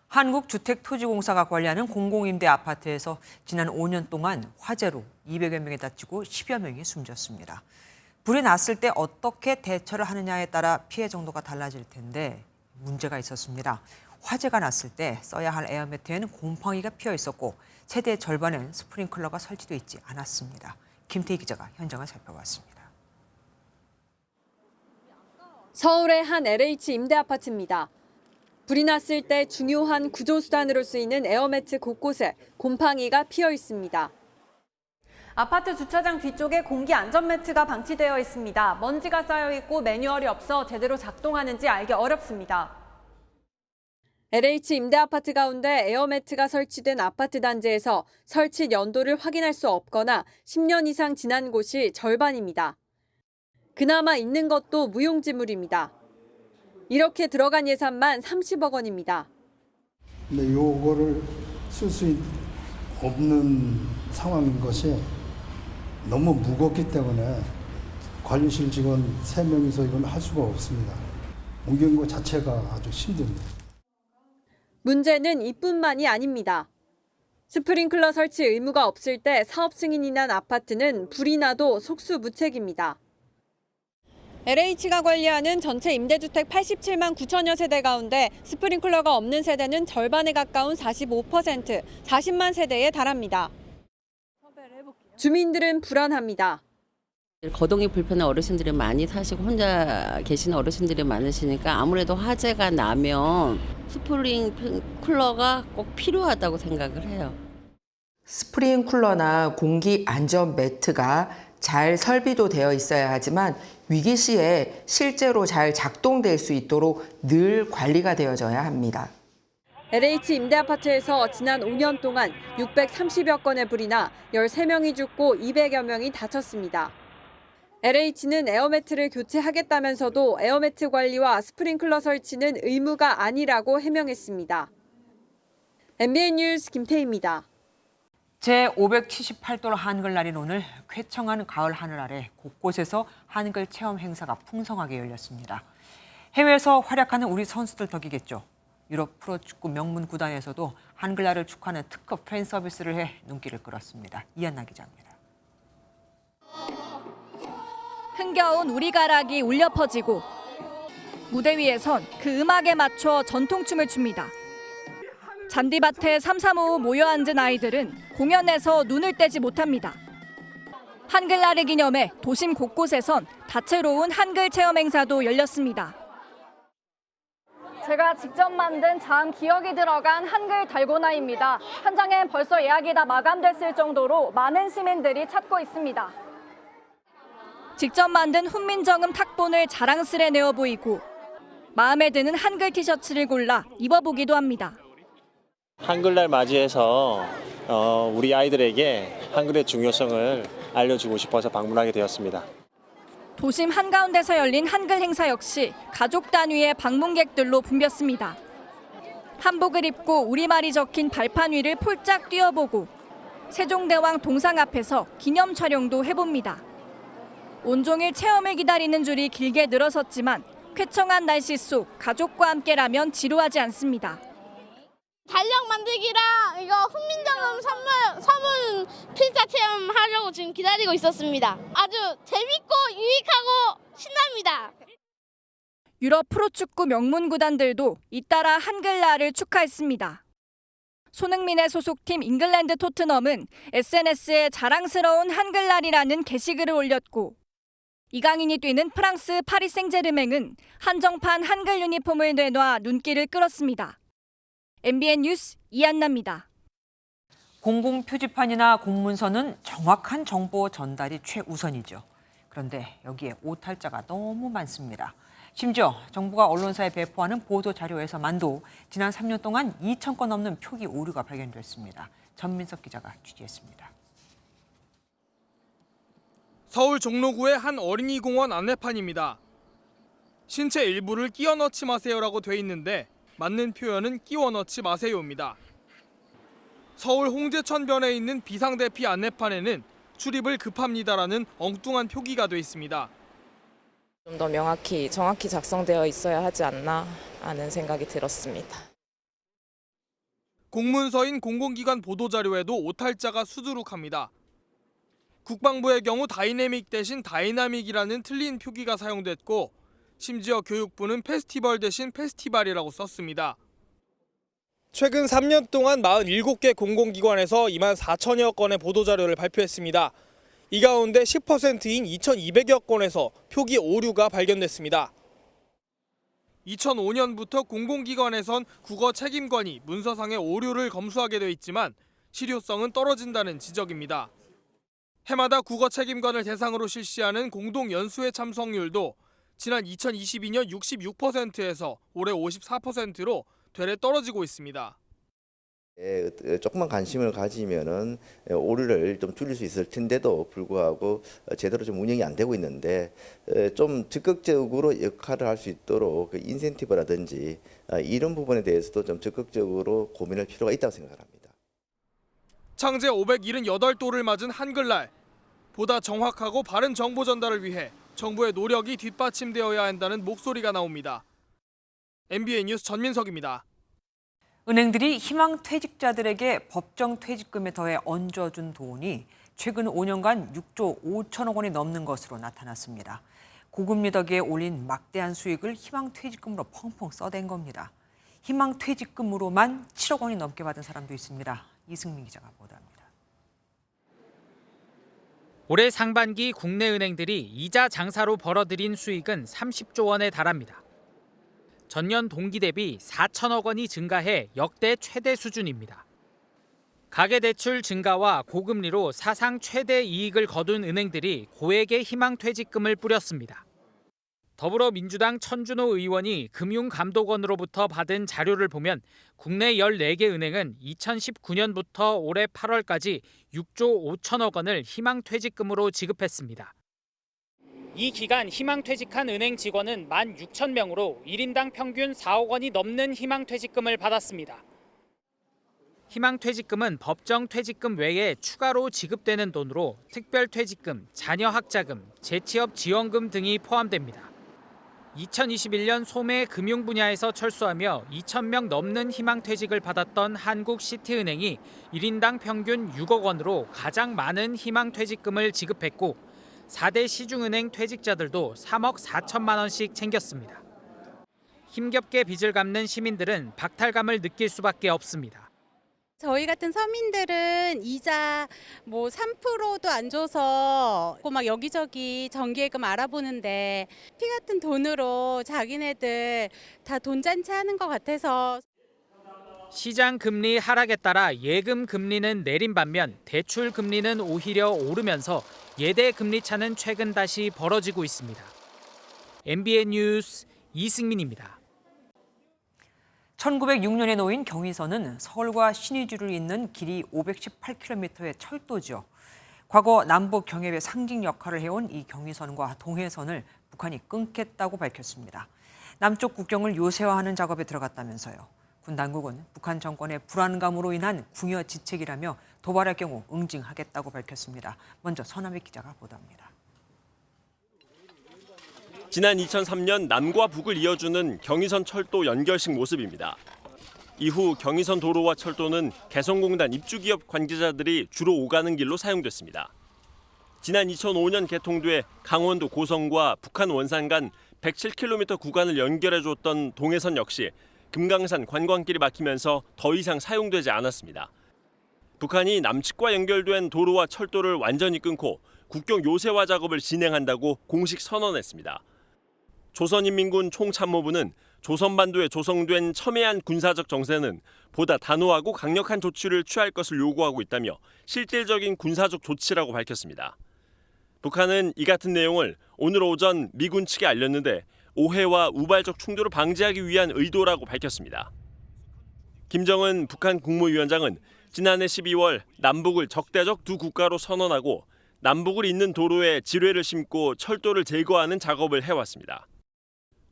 한국주택토지공사가 관리하는 공공임대 아파트에서 지난 5년 동안 화재로 200여 명이 다치고 10여 명이 숨졌습니다. 불이 났을 때 어떻게 대처를 하느냐에 따라 피해 정도가 달라질 텐데 문제가 있었습니다. 화재가 났을 때 써야 할 에어매트에는 곰팡이가 피어 있었고 세대 절반은 스프링클러가 설치되어 있지 않았습니다. 김태희 기자가 현장을 살펴봤습니다. 서울의 한 LH 임대 아파트입니다. 불이 났을 때 중요한 구조수단으로 쓰이는 에어매트 곳곳에 곰팡이가 피어 있습니다. 아파트 주차장 뒤쪽에 공기 안전매트가 방치되어 있습니다. 먼지가 쌓여 있고 매뉴얼이 없어 제대로 작동하는지 알기 어렵습니다. LH 임대 아파트 가운데 에어매트가 설치된 아파트 단지에서 설치 연도를 확인할 수 없거나 10년 이상 지난 곳이 절반입니다. 그나마 있는 것도 무용지물입니다. 이렇게 들어간 예산만 30억 원입니다. 근데 요거를 쓸 수 없는 상황인 것이 너무 무겁기 때문에 관리실 직원 3명이서 이건 할 수가 없습니다. 옮기는 것 자체가 아주 힘듭니다. 문제는 이뿐만이 아닙니다. 스프링클러 설치 의무가 없을 때 사업 승인이 난 아파트는 불이 나도 속수무책입니다. LH가 관리하는 전체 임대주택 87만 9천여 세대 가운데 스프링클러가 없는 세대는 절반에 가까운 45%, 40만 세대에 달합니다. 주민들은 불안합니다. 거동이 불편한 어르신들이 많이 사시고 혼자 계시는 어르신들이 많으시니까 아무래도 화재가 나면 스프링클러가 꼭 필요하다고 생각을 해요. 스프링쿨러나 공기 안전 매트가 잘 설비도 되어 있어야 하지만 위기 시에 실제로 잘 작동될 수 있도록 늘 관리가 되어져야 합니다. LH 임대아파트에서 지난 5년 동안 630여 건의 불이 나 13명이 죽고 200여 명이 다쳤습니다. LH는 에어매트를 교체하겠다면서도 에어매트 관리와 스프링클러 설치는 의무가 아니라고 해명했습니다. MBN 뉴스 김태희입니다. 제578돌 한글날인 오늘 쾌청한 가을 하늘 아래 곳곳에서 한글 체험 행사가 풍성하게 열렸습니다. 해외에서 활약하는 우리 선수들 덕이겠죠. 유럽 프로축구 명문 구단에서도 한글날을 축하하는 특급 팬 서비스를 해 눈길을 끌었습니다. 이한나 기자입니다. 흥겨운 우리가락이 울려 퍼지고 무대 위에선 그 음악에 맞춰 전통춤을 춥니다. 잔디밭에 삼삼오오 모여 앉은 아이들은 공연에서 눈을 떼지 못합니다. 한글날을 기념해 도심 곳곳에선 다채로운 한글 체험 행사도 열렸습니다. 제가 직접 만든 자음 기억이 들어간 한글 달고나입니다. 현장엔 벌써 예약이 다 마감됐을 정도로 많은 시민들이 찾고 있습니다. 직접 만든 훈민정음 탁본을 자랑스레 내어 보이고 마음에 드는 한글 티셔츠를 골라 입어보기도 합니다. 한글날 맞이해서 우리 아이들에게 한글의 중요성을 알려주고 싶어서 방문하게 되었습니다. 도심 한가운데서 열린 한글 행사 역시 가족 단위의 방문객들로 붐볐습니다. 한복을 입고 우리말이 적힌 발판 위를 폴짝 뛰어보고 세종대왕 동상 앞에서 기념 촬영도 해봅니다. 온종일 체험을 기다리는 줄이 길게 늘어섰지만 쾌청한 날씨 속 가족과 함께라면 지루하지 않습니다. 달력 만들기랑 이거 훈민정음 서문 필사 체험하려고 지금 기다리고 있었습니다. 아주 재밌고 유익하고 신납니다. 유럽 프로축구 명문 구단들도 잇따라 한글날을 축하했습니다. 손흥민의 소속팀 잉글랜드 토트넘은 SNS에 자랑스러운 한글날이라는 게시글을 올렸고 이강인이 뛰는 프랑스 파리 생제르맹은 한정판 한글 유니폼을 내놔 눈길을 끌었습니다. MBN 뉴스 이한나입니다. 공공표지판이나 공문서는 정확한 정보 전달이 최우선이죠. 그런데 여기에 오탈자가 너무 많습니다. 심지어 정부가 언론사에 배포하는 보도자료에서만도 지난 3년 동안 2,000건 넘는 표기 오류가 발견됐습니다. 전민석 기자가 취재했습니다. 서울 종로구의 한 어린이공원 안내판입니다. 신체 일부를 끼워 넣지 마세요라고 돼 있는데 맞는 표현은 끼워 넣지 마세요입니다. 서울 홍제천변에 있는 비상대피 안내판에는 출입을 급합니다라는 엉뚱한 표기가 돼 있습니다. 좀 더 명확히 정확히 작성되어 있어야 하지 않나 하는 생각이 들었습니다. 공문서인 공공기관 보도자료에도 오탈자가 수두룩합니다. 국방부의 경우 다이내믹 대신 다이나믹이라는 틀린 표기가 사용됐고 심지어 교육부는 페스티벌 대신 페스티벌이라고 썼습니다. 최근 3년 동안 47개 공공기관에서 2만 4천여 건의 보도자료를 발표했습니다. 이 가운데 10%인 2,200여 건에서 표기 오류가 발견됐습니다. 2005년부터 공공기관에선 국어 책임관이 문서상의 오류를 검수하게 돼 있지만 실효성은 떨어진다는 지적입니다. 해마다 국어 책임관을 대상으로 실시하는 공동연수회 참석률도 지난 2022년 66%에서 올해 54%로 되레 떨어지고 있습니다. 조금만 관심을 가지면은 오류를 좀 줄일 수 있을 텐데도 불구하고 제대로 좀 운영이 안 되고 있는데 좀 적극적으로 역할을 할 수 있도록 그 인센티브라든지 이런 부분에 대해서도 좀 적극적으로 고민할 필요가 있다고 생각합니다. 창제 578돌을 맞은 한글날, 보다 정확하고 바른 정보 전달을 위해 정부의 노력이 뒷받침되어야 한다는 목소리가 나옵니다. MBN 뉴스 전민석입니다. 은행들이 희망퇴직자들에게 법정 퇴직금에 더해 얹어준 돈이 최근 5년간 6조 5천억 원이 넘는 것으로 나타났습니다. 고금리 덕에 올린 막대한 수익을 희망퇴직금으로 펑펑 써댄 겁니다. 희망퇴직금으로만 7억 원이 넘게 받은 사람도 있습니다. 이승민 기자가 보도합니다. 올해 상반기 국내 은행들이 이자 장사로 벌어들인 수익은 30조 원에 달합니다. 전년 동기 대비 4천억 원이 증가해 역대 최대 수준입니다. 가계대출 증가와 고금리로 사상 최대 이익을 거둔 은행들이 고액의 희망퇴직금을 뿌렸습니다. 더불어민주당 천준호 의원이 금융감독원으로부터 받은 자료를 보면 국내 14개 은행은 2019년부터 올해 8월까지 6조 5천억 원을 희망퇴직금으로 지급했습니다. 이 기간 희망퇴직한 은행 직원은 16,000명으로 1인당 평균 4억 원이 넘는 희망퇴직금을 받았습니다. 희망퇴직금은 법정 퇴직금 외에 추가로 지급되는 돈으로 특별퇴직금, 자녀학자금, 재취업 지원금 등이 포함됩니다. 2021년 소매 금융 분야에서 철수하며 2,000명 넘는 희망퇴직을 받았던 한국시티은행이 1인당 평균 6억 원으로 가장 많은 희망퇴직금을 지급했고 4대 시중은행 퇴직자들도 3억 4천만 원씩 챙겼습니다. 힘겹게 빚을 갚는 시민들은 박탈감을 느낄 수밖에 없습니다. 저희 같은 서민들은 이자 3%도 안 줘서 막 여기저기 정기예금 알아보는데 피 같은 돈으로 자기네들 다 돈잔치 하는 것 같아서. 시장 금리 하락에 따라 예금 금리는 내린 반면 대출 금리는 오히려 오르면서 예대 금리 차는 최근 다시 벌어지고 있습니다. MBN 뉴스 이승민입니다. 1906년에 놓인 경의선은 서울과 신의주를 잇는 길이 518km의 철도죠. 과거 남북 경협의 상징 역할을 해온 이 경의선과 동해선을 북한이 끊겠다고 밝혔습니다. 남쪽 국경을 요새화하는 작업에 들어갔다면서요. 군 당국은 북한 정권의 불안감으로 인한 궁여 지책이라며 도발할 경우 응징하겠다고 밝혔습니다. 먼저 서남익 기자가 보도합니다. 지난 2003년 남과 북을 이어주는 경의선 철도 연결식 모습입니다. 이후 경의선 도로와 철도는 개성공단 입주기업 관계자들이 주로 오가는 길로 사용됐습니다. 지난 2005년 개통돼 강원도 고성과 북한 원산 간 107km 구간을 연결해줬던 동해선 역시 금강산 관광길이 막히면서 더 이상 사용되지 않았습니다. 북한이 남측과 연결된 도로와 철도를 완전히 끊고 국경 요새화 작업을 진행한다고 공식 선언했습니다. 조선인민군 총참모부는 조선반도에 조성된 첨예한 군사적 정세는 보다 단호하고 강력한 조치를 취할 것을 요구하고 있다며 실질적인 군사적 조치라고 밝혔습니다. 북한은 이 같은 내용을 오늘 오전 미군 측에 알렸는데 오해와 우발적 충돌을 방지하기 위한 의도라고 밝혔습니다. 김정은 북한 국무위원장은 지난해 12월 남북을 적대적 두 국가로 선언하고 남북을 잇는 도로에 지뢰를 심고 철도를 제거하는 작업을 해왔습니다.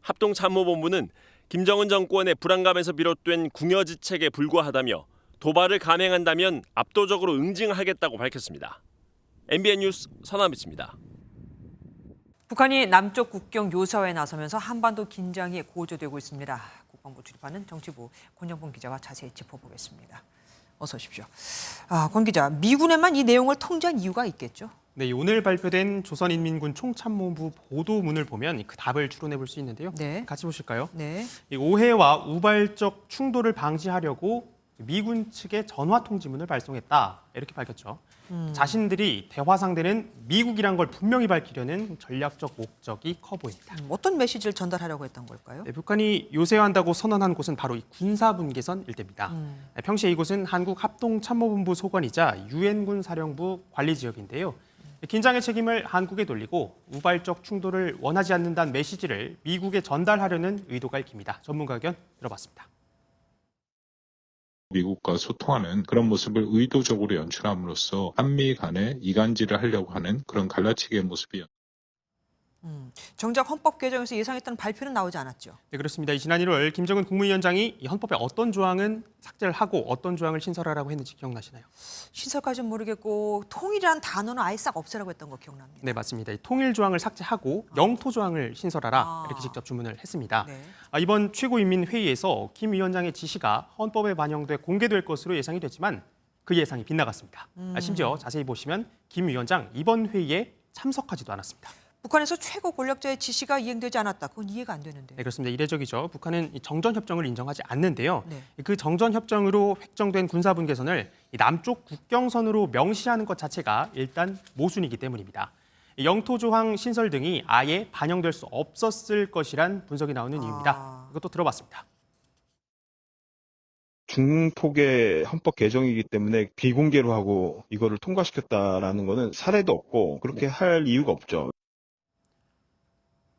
합동참모본부는 김정은 정권의 불안감에서 비롯된 궁여지책에 불과하다며 도발을 감행한다면 압도적으로 응징하겠다고 밝혔습니다. MBN 뉴스 서남희입니다. 북한이 남쪽 국경 요새화에 나서면서 한반도 긴장이 고조되고 있습니다. 국방부 출입하는 정치부 권정봉 기자와 자세히 짚어보겠습니다. 어서 오십시오. 권 기자, 미군에만 이 내용을 통지한 이유가 있겠죠? 네, 오늘 발표된 조선인민군 총참모부 보도문을 보면 그 답을 추론해 볼 수 있는데요. 네. 같이 보실까요? 네. 이 오해와 우발적 충돌을 방지하려고 미군 측에 전화 통지문을 발송했다. 이렇게 밝혔죠. 자신들이 대화 상대는 미국이란 걸 분명히 밝히려는 전략적 목적이 커 보입니다. 어떤 메시지를 전달하려고 했던 걸까요? 네, 북한이 요새화한다고 선언한 곳은 바로 이 군사분계선 일대입니다. 평시에 이곳은 한국합동참모본부 소관이자 유엔군 사령부 관리 지역인데요. 긴장의 책임을 한국에 돌리고 우발적 충돌을 원하지 않는다는 메시지를 미국에 전달하려는 의도가 읽힙니다. 전문가 의견 들어봤습니다. 미국과 소통하는 그런 모습을 의도적으로 연출함으로써 한미 간에 이간질을 하려고 하는 그런 갈라치기의 모습이요. 정작 헌법 개정에서 예상했던 발표는 나오지 않았죠. 네, 그렇습니다. 지난 1월 김정은 국무위원장이 이 헌법의 어떤 조항은 삭제를 하고 어떤 조항을 신설하라고 했는지 기억나시나요? 신설까지는 모르겠고 통일이라는 단어는 아예 싹 없애라고 했던 거 기억납니다. 네, 맞습니다. 이 통일 조항을 삭제하고 영토 조항을 신설하라 이렇게 직접 주문을 했습니다. 네. 이번 최고인민회의에서 김 위원장의 지시가 헌법에 반영돼 공개될 것으로 예상이 됐지만 그 예상이 빗나갔습니다. 심지어 자세히 보시면 김 위원장 이번 회의에 참석하지도 않았습니다. 북한에서 최고 권력자의 지시가 이행되지 않았다. 그건 이해가 안 되는데. 네, 그렇습니다. 이례적이죠. 북한은 이 정전협정을 인정하지 않는데요. 네. 그 정전협정으로 획정된 군사분계선을 이 남쪽 국경선으로 명시하는 것 자체가 일단 모순이기 때문입니다. 영토조항 신설 등이 아예 반영될 수 없었을 것이란 분석이 나오는 이유입니다. 이것도 들어봤습니다. 중폭의 헌법 개정이기 때문에 비공개로 하고 이거를 통과시켰다라는 거는 사례도 없고 그렇게 할 이유가 없죠.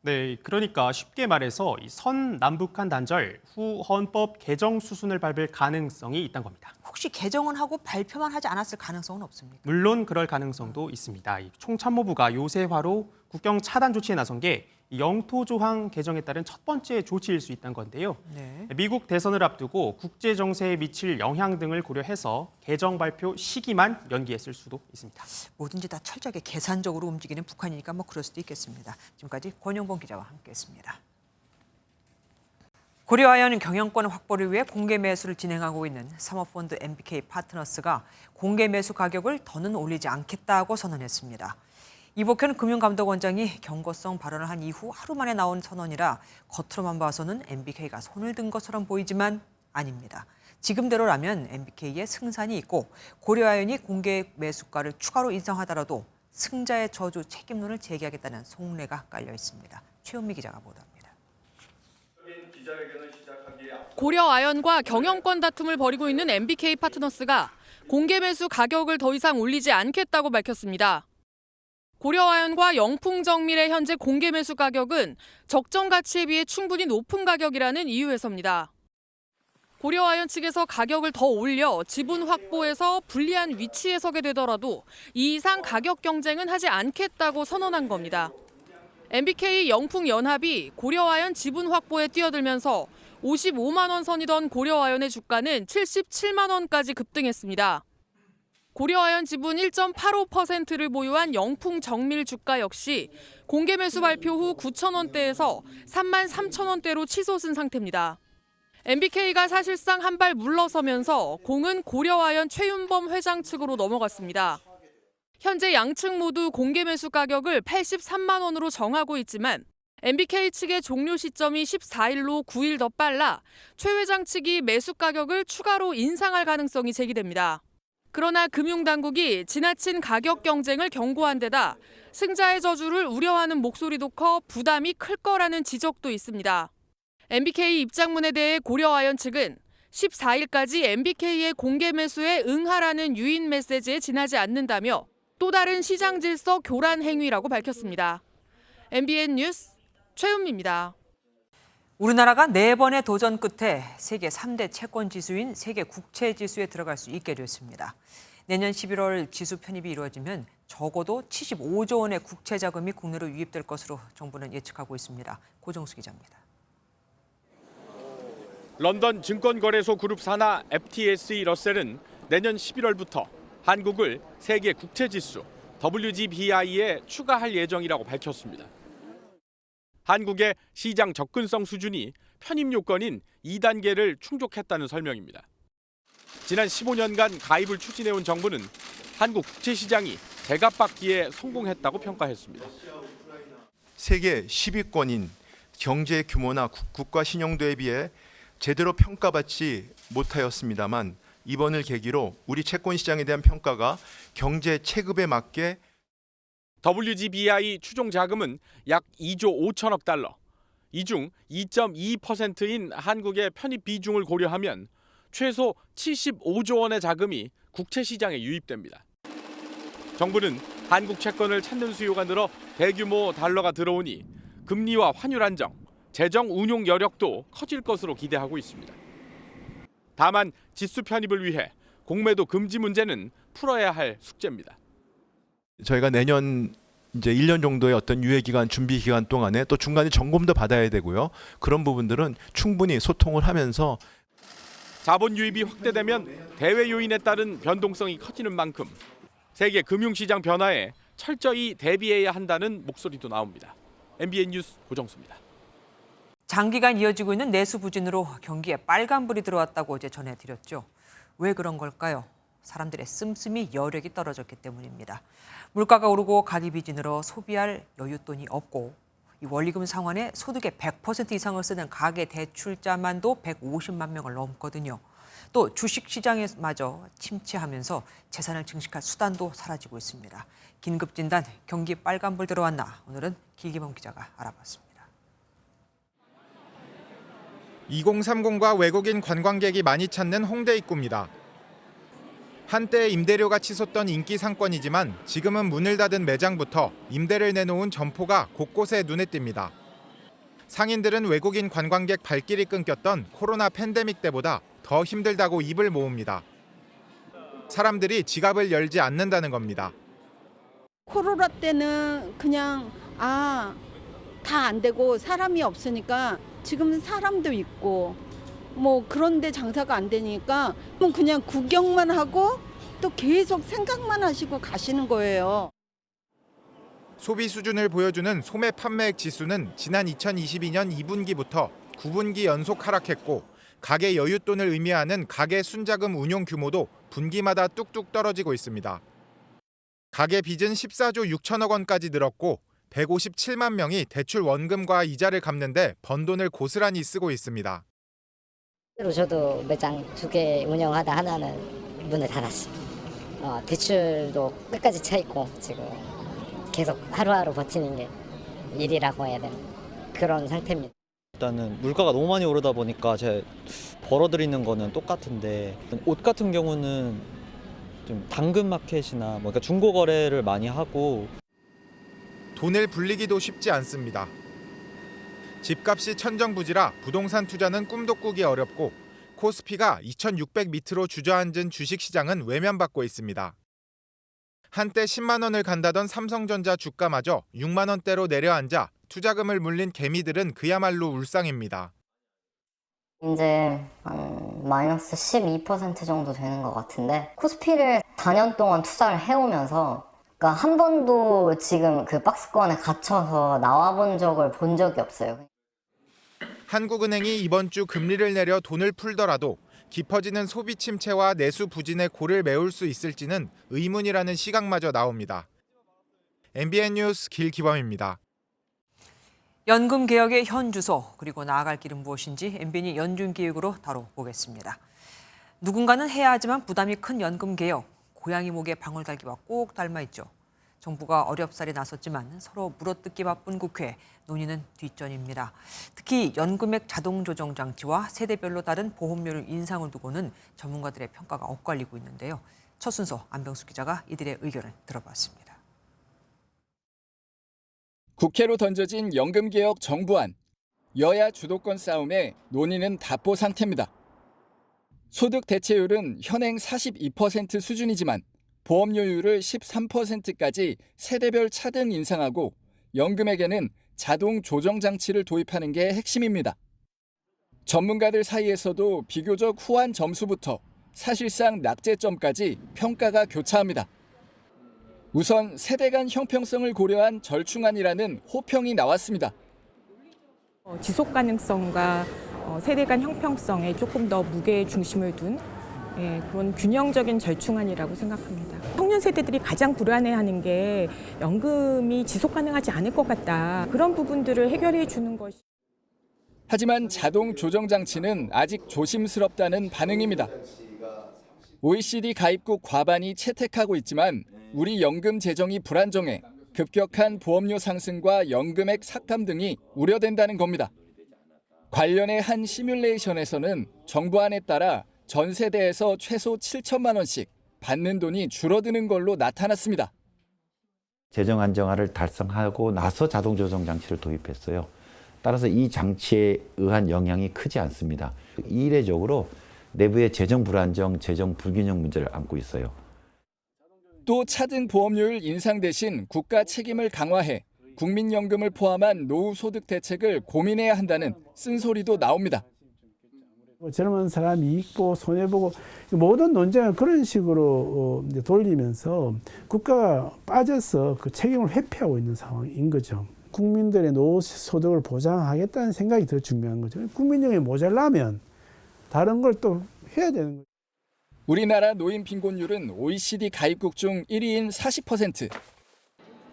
네, 그러니까 쉽게 말해서 이 선 남북한 단절 후 헌법 개정 수순을 밟을 가능성이 있다는 겁니다. 혹시 개정은 하고 발표만 하지 않았을 가능성은 없습니까? 물론 그럴 가능성도 있습니다. 이 총참모부가 요새화로 국경 차단 조치에 나선 게 영토조항 개정에 따른 첫 번째 조치일 수 있다는 건데요. 네. 미국 대선을 앞두고 국제 정세에 미칠 영향 등을 고려해서 개정 발표 시기만 연기했을 수도 있습니다. 뭐든지 다 철저하게 계산적으로 움직이는 북한이니까 뭐 그럴 수도 있겠습니다. 지금까지 권영봉 기자와 함께했습니다. 고려아연 경영권 확보를 위해 공개 매수를 진행하고 있는 사모펀드 MBK 파트너스가 공개 매수 가격을 더는 올리지 않겠다고 선언했습니다. 이복현 금융감독원장이 경고성 발언을 한 이후 하루 만에 나온 선언이라 겉으로만 봐서는 MBK가 손을 든 것처럼 보이지만 아닙니다. 지금대로라면 MBK에 승산이 있고 고려아연이 공개 매수가를 추가로 인상하더라도 승자의 저주 책임론을 제기하겠다는 속내가 깔려 있습니다. 최은미 기자가 보도합니다. 고려아연과 경영권 다툼을 벌이고 있는 MBK 파트너스가 공개 매수 가격을 더 이상 올리지 않겠다고 밝혔습니다. 고려아연과 영풍정밀의 현재 공개 매수 가격은 적정 가치에 비해 충분히 높은 가격이라는 이유에서입니다. 고려아연 측에서 가격을 더 올려 지분 확보에서 불리한 위치에 서게 되더라도 이 이상 가격 경쟁은 하지 않겠다고 선언한 겁니다. MBK 영풍연합이 고려아연 지분 확보에 뛰어들면서 55만 원 선이던 고려아연의 주가는 77만 원까지 급등했습니다. 고려아연 지분 1.85%를 보유한 영풍정밀 주가 역시 공개 매수 발표 후 9천 원대에서 3만 3천 원대로 치솟은 상태입니다. MBK가 사실상 한 발 물러서면서 공은 고려아연 최윤범 회장 측으로 넘어갔습니다. 현재 양측 모두 공개 매수 가격을 83만 원으로 정하고 있지만 MBK 측의 종료 시점이 14일로 9일 더 빨라 최 회장 측이 매수 가격을 추가로 인상할 가능성이 제기됩니다. 그러나 금융당국이 지나친 가격 경쟁을 경고한 데다 승자의 저주를 우려하는 목소리도 커 부담이 클 거라는 지적도 있습니다. MBK 입장문에 대해 고려아연 측은 14일까지 MBK의 공개 매수에 응하라는 유인 메시지에 지나지 않는다며 또 다른 시장 질서 교란 행위라고 밝혔습니다. MBN 뉴스 최은미입니다. 우리나라가 4번의 도전 끝에 세계 3대 채권 지수인 세계 국채 지수에 들어갈 수 있게 됐습니다. 내년 11월 지수 편입이 이루어지면 적어도 75조 원의 국채 자금이 국내로 유입될 것으로 정부는 예측하고 있습니다. 고정수 기자입니다. 런던 증권거래소 그룹 산하 FTSE 러셀은 내년 11월부터 한국을 세계 국채 지수 WGBI에 추가할 예정이라고 밝혔습니다. 한국의 시장 접근성 수준이 편입 요건인 2단계를 충족했다는 설명입니다. 지난 15년간 가입을 추진해온 정부는 한국 국채 시장이 대갑받기에 성공했다고 평가했습니다. 세계 10위권인 경제 규모나 국가 신용도에 비해 제대로 평가받지 못하였습니다만 이번을 계기로 우리 채권 시장에 대한 평가가 경제 체급에 맞게 WGBI 추종 자금은 약 2조 5천억 달러. 이 중 2.2%인 한국의 편입 비중을 고려하면 최소 75조 원의 자금이 국채 시장에 유입됩니다. 정부는 한국 채권을 찾는 수요가 늘어 대규모 달러가 들어오니 금리와 환율 안정, 재정 운용 여력도 커질 것으로 기대하고 있습니다. 다만 지수 편입을 위해 공매도 금지 문제는 풀어야 할 숙제입니다. 저희가 내년 이제 1년 정도의 어떤 유예 기간, 준비 기간 동안에 또 중간에 점검도 받아야 되고요. 그런 부분들은 충분히 소통을 하면서 자본 유입이 확대되면 대외 요인에 따른 변동성이 커지는 만큼 세계 금융시장 변화에 철저히 대비해야 한다는 목소리도 나옵니다. MBN 뉴스 고정수입니다. 장기간 이어지고 있는 내수 부진으로 경기에 빨간불이 들어왔다고 어제 전해드렸죠. 왜 그런 걸까요? 사람들의 씀씀이 여력이 떨어졌기 때문입니다. 물가가 오르고 가계빚이 늘어 소비할 여윳돈이 없고 이 원리금 상환에 소득의 100% 이상을 쓰는 가계 대출자만도 150만 명을 넘거든요. 또 주식시장에마저 침체하면서 재산을 증식할 수단도 사라지고 있습니다. 긴급진단 경기 빨간불 들어왔나? 오늘은 길기범 기자가 알아봤습니다. 2030과 외국인 관광객이 많이 찾는 홍대 입구입니다. 한때 임대료가 치솟던 인기 상권이지만 지금은 문을 닫은 매장부터 임대를 내놓은 점포가 곳곳에 눈에 띕니다. 상인들은 외국인 관광객 발길이 끊겼던 코로나 팬데믹 때보다 더 힘들다고 입을 모읍니다. 사람들이 지갑을 열지 않는다는 겁니다. 코로나 때는 그냥 다 안 되고 사람이 없으니까 지금은 사람도 있고 뭐 그런데 장사가 안 되니까 그냥 구경만 하고 또 계속 생각만 하시고 가시는 거예요. 소비 수준을 보여주는 소매 판매액 지수는 지난 2022년 2분기부터 9분기 연속 하락했고 가계 여윳돈을 의미하는 가계 순자금 운용 규모도 분기마다 뚝뚝 떨어지고 있습니다. 가계 빚은 14조 6천억 원까지 늘었고 157만 명이 대출 원금과 이자를 갚는데 번 돈을 고스란히 쓰고 있습니다. 저도 매장 2개 운영하다 하나는 문을 닫았습니다. 대출도 끝까지 차 있고 지금 계속 하루하루 버티는 게 일이라고 해야 되나 그런 상태입니다. 일단은 물가가 너무 많이 오르다 보니까 제 벌어들이는 거는 똑같은데 옷 같은 경우는 좀 당근 마켓이나 그러니까 중고 거래를 많이 하고 돈을 불리기도 쉽지 않습니다. 집값이 천정부지라 부동산 투자는 꿈도 꾸기 어렵고 코스피가 2,600 밑으로 주저앉은 주식시장은 외면받고 있습니다. 한때 10만 원을 간다던 삼성전자 주가마저 6만 원대로 내려앉아 투자금을 물린 개미들은 그야말로 울상입니다. 이제 한 마이너스 12% 정도 되는 것 같은데 코스피를 4년 동안 투자를 해오면서 그러니까 한 번도 지금 그 박스권에 갇혀서 나와본 적을 본 적이 없어요. 한국은행이 이번 주 금리를 내려 돈을 풀더라도 깊어지는 소비 침체와 내수 부진의 골을 메울 수 있을지는 의문이라는 시각마저 나옵니다. MBN 뉴스 길기범입니다. 연금 개혁의 현 주소 그리고 나아갈 길은 무엇인지 MBN이 연중 기획으로 다뤄보겠습니다. 누군가는 해야 하지만 부담이 큰 연금 개혁. 고양이 목에 방울 달기와 꼭 닮아 있죠. 정부가 어렵사리 나섰지만 서로 물어뜯기 바쁜 국회, 논의는 뒷전입니다. 특히 연금액 자동 조정 장치와 세대별로 다른 보험료를 인상을 두고는 전문가들의 평가가 엇갈리고 있는데요. 첫 순서 안병수 기자가 이들의 의견을 들어봤습니다. 국회로 던져진 연금개혁 정부안. 여야 주도권 싸움에 논의는 답보 상태입니다. 소득 대체율은 현행 42% 수준이지만 보험료율을 13%까지 세대별 차등 인상하고 연금액에는 자동 조정 장치를 도입하는 게 핵심입니다. 전문가들 사이에서도 비교적 후한 점수부터 사실상 낙제점까지 평가가 교차합니다. 우선 세대 간 형평성을 고려한 절충안이라는 호평이 나왔습니다. 지속 가능성과 세대 간 형평성에 조금 더 무게 중심을 둔 그런 균형적인 절충안이라고 생각합니다. 청년 세대들이 가장 불안해하는 게 연금이 지속 가능하지 않을 것 같다. 그런 부분들을 해결해 주는 것이. 하지만 자동 조정 장치는 아직 조심스럽다는 반응입니다. OECD 가입국 과반이 채택하고 있지만 우리 연금 재정이 불안정해 급격한 보험료 상승과 연금액 삭감 등이 우려된다는 겁니다. 관련해 한 시뮬레이션에서는 정부안에 따라 전 세대에서 최소 7천만 원씩 받는 돈이 줄어드는 걸로 나타났습니다. 재정 안정화를 달성하고 나서 자동 조정 장치를 도입했어요. 따라서 이 장치에 의한 영향이 크지 않습니다. 이례적으로 내부의 재정 불안정, 재정 불균형 문제를 안고 있어요. 또 차등 보험료율 인상 대신 국가 책임을 강화해 국민연금을 포함한 노후 소득 대책을 고민해야 한다는 쓴소리도 나옵니다. 젊은 사람이 이익 보고 손해보고 모든 논쟁을 그런 식으로 돌리면서 국가가 빠져서 그 책임을 회피하고 있는 상황인 거죠. 국민들의 노후 소득을 보장하겠다는 생각이 더 중요한 거죠. 국민연금이 모자라면 다른 걸 또 해야 되는 거죠. 우리나라 노인 빈곤율은 OECD 가입국 중 1위인 40%.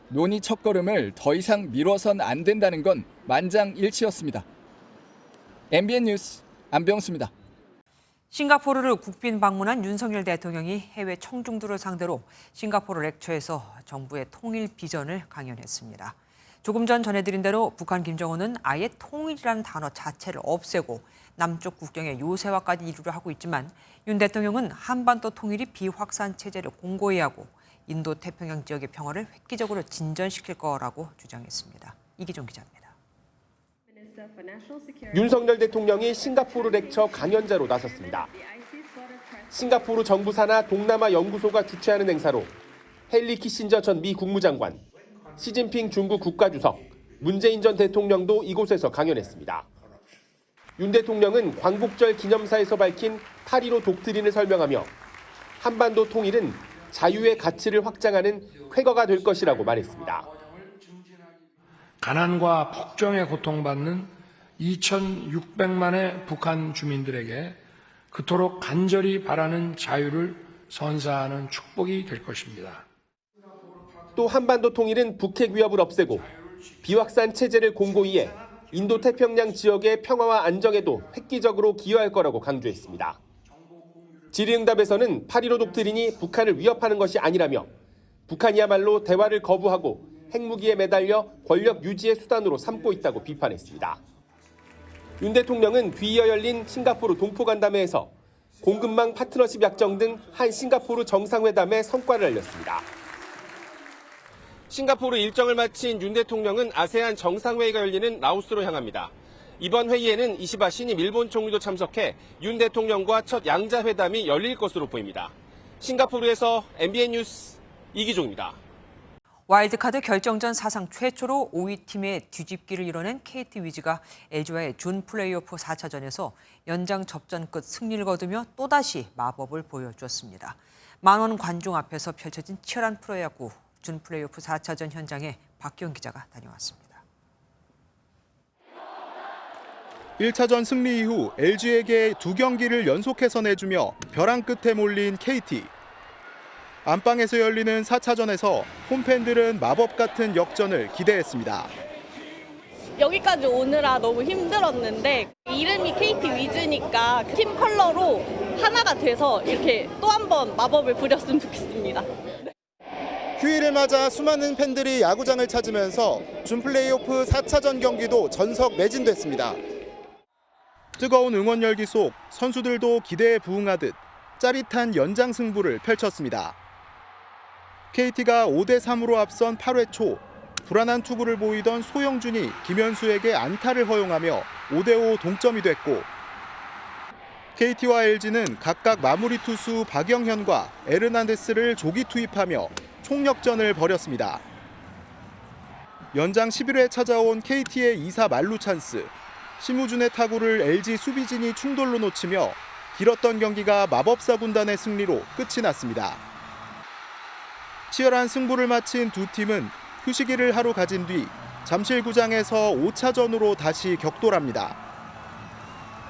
논의 첫걸음을 더 이상 미뤄선 안 된다는 건 만장일치였습니다. MBN 뉴스 안병수입니다. 싱가포르를 국빈 방문한 윤석열 대통령이 해외 청중들을 상대로 싱가포르 렉처에서 정부의 통일 비전을 강연했습니다. 조금 전 전해드린 대로 북한 김정은은 아예 통일이라는 단어 자체를 없애고 남쪽 국경의 요새화까지 이루려 하고 있지만 윤 대통령은 한반도 통일이 비확산 체제를 공고히 하고 인도 태평양 지역의 평화를 획기적으로 진전시킬 거라고 주장했습니다. 이기종 기자입니다. 윤석열 대통령이 싱가포르 렉처 강연자로 나섰습니다. 싱가포르 정부 산하 동남아 연구소가 주최하는 행사로 헨리 키신저 전 미 국무장관, 시진핑 중국 국가주석, 문재인 전 대통령도 이곳에서 강연했습니다. 윤 대통령은 광복절 기념사에서 밝힌 8.15 독트린을 설명하며 한반도 통일은 자유의 가치를 확장하는 쾌거가 될 것이라고 말했습니다. 가난과 폭정에 고통받는 2,600만의 북한 주민들에게 그토록 간절히 바라는 자유를 선사하는 축복이 될 것입니다. 또 한반도 통일은 북핵 위협을 없애고 비확산 체제를 공고히 해 인도 태평양 지역의 평화와 안정에도 획기적으로 기여할 거라고 강조했습니다. 질의응답에서는 8.15 독트린이 북한을 위협하는 것이 아니라며 북한이야말로 대화를 거부하고 핵무기에 매달려 권력 유지의 수단으로 삼고 있다고 비판했습니다. 윤 대통령은 뒤이어 열린 싱가포르 동포간담회에서 공급망 파트너십 약정 등 한 싱가포르 정상회담의 성과를 알렸습니다. 싱가포르 일정을 마친 윤 대통령은 아세안 정상회의가 열리는 라오스로 향합니다. 이번 회의에는 이시바 신임 일본 총리도 참석해 윤 대통령과 첫 양자회담이 열릴 것으로 보입니다. 싱가포르에서 MBN 뉴스 이기종입니다. 와일드카드 결정전 사상 최초로 5위 팀의 뒤집기를 이뤄낸 KT 위즈가 LG와의 준 플레이오프 4차전에서 연장 접전 끝 승리를 거두며 또다시 마법을 보여주었습니다. 만원 관중 앞에서 펼쳐진 치열한 프로야구 준 플레이오프 4차전 현장에 박기영 기자가 다녀왔습니다. 1차전 승리 이후 LG에게 2경기를 연속해서 내주며 벼랑 끝에 몰린 KT. 안방에서 열리는 4차전에서 홈팬들은 마법 같은 역전을 기대했습니다. 여기까지 오느라 너무 힘들었는데 이름이 KT 위즈니까 팀 컬러로 하나가 돼서 이렇게 또 한 번 마법을 부렸으면 좋겠습니다. 휴일을 맞아 수많은 팬들이 야구장을 찾으면서 준 플레이오프 4차전 경기도 전석 매진됐습니다. 뜨거운 응원 열기 속 선수들도 기대에 부응하듯 짜릿한 연장 승부를 펼쳤습니다. KT가 5대3으로 앞선 8회 초 불안한 투구를 보이던 소영준이 김현수에게 안타를 허용하며 5대5 동점이 됐고 KT와 LG는 각각 마무리 투수 박영현과 에르난데스를 조기 투입하며 총력전을 벌였습니다. 연장 11회 찾아온 KT의 2사 만루 찬스. 심우준의 타구를 LG 수비진이 충돌로 놓치며 길었던 경기가 마법사 군단의 승리로 끝이 났습니다. 치열한 승부를 마친 두 팀은 휴식일을 하루 가진 뒤 잠실구장에서 5차전으로 다시 격돌합니다.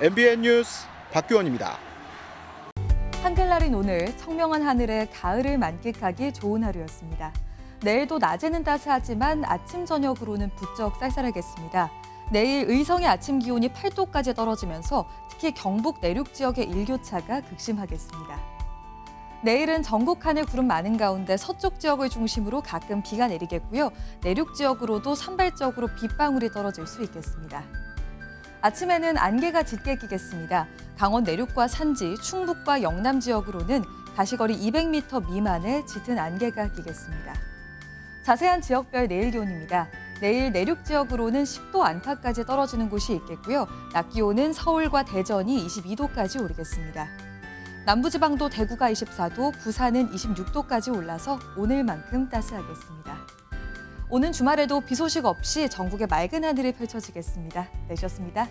MBN 뉴스 박규원입니다. 한글날인 오늘 청명한 하늘에 가을을 만끽하기 좋은 하루였습니다. 내일도 낮에는 따스하지만 아침 저녁으로는 부쩍 쌀쌀하겠습니다. 내일 의성의 아침 기온이 8도까지 떨어지면서 특히 경북 내륙 지역의 일교차가 극심하겠습니다. 내일은 전국 하늘 구름 많은 가운데 서쪽 지역을 중심으로 가끔 비가 내리겠고요. 내륙 지역으로도 산발적으로 빗방울이 떨어질 수 있겠습니다. 아침에는 안개가 짙게 끼겠습니다. 강원 내륙과 산지, 충북과 영남 지역으로는 가시거리 200m 미만의 짙은 안개가 끼겠습니다. 자세한 지역별 내일 기온입니다. 내일 내륙 지역으로는 10도 안팎까지 떨어지는 곳이 있겠고요. 낮 기온은 서울과 대전이 22도까지 오르겠습니다. 남부지방도 대구가 24도, 부산은 26도까지 올라서 오늘만큼 따스하겠습니다. 오는 주말에도 비 소식 없이 전국에 맑은 하늘이 펼쳐지겠습니다. 내셨습니다.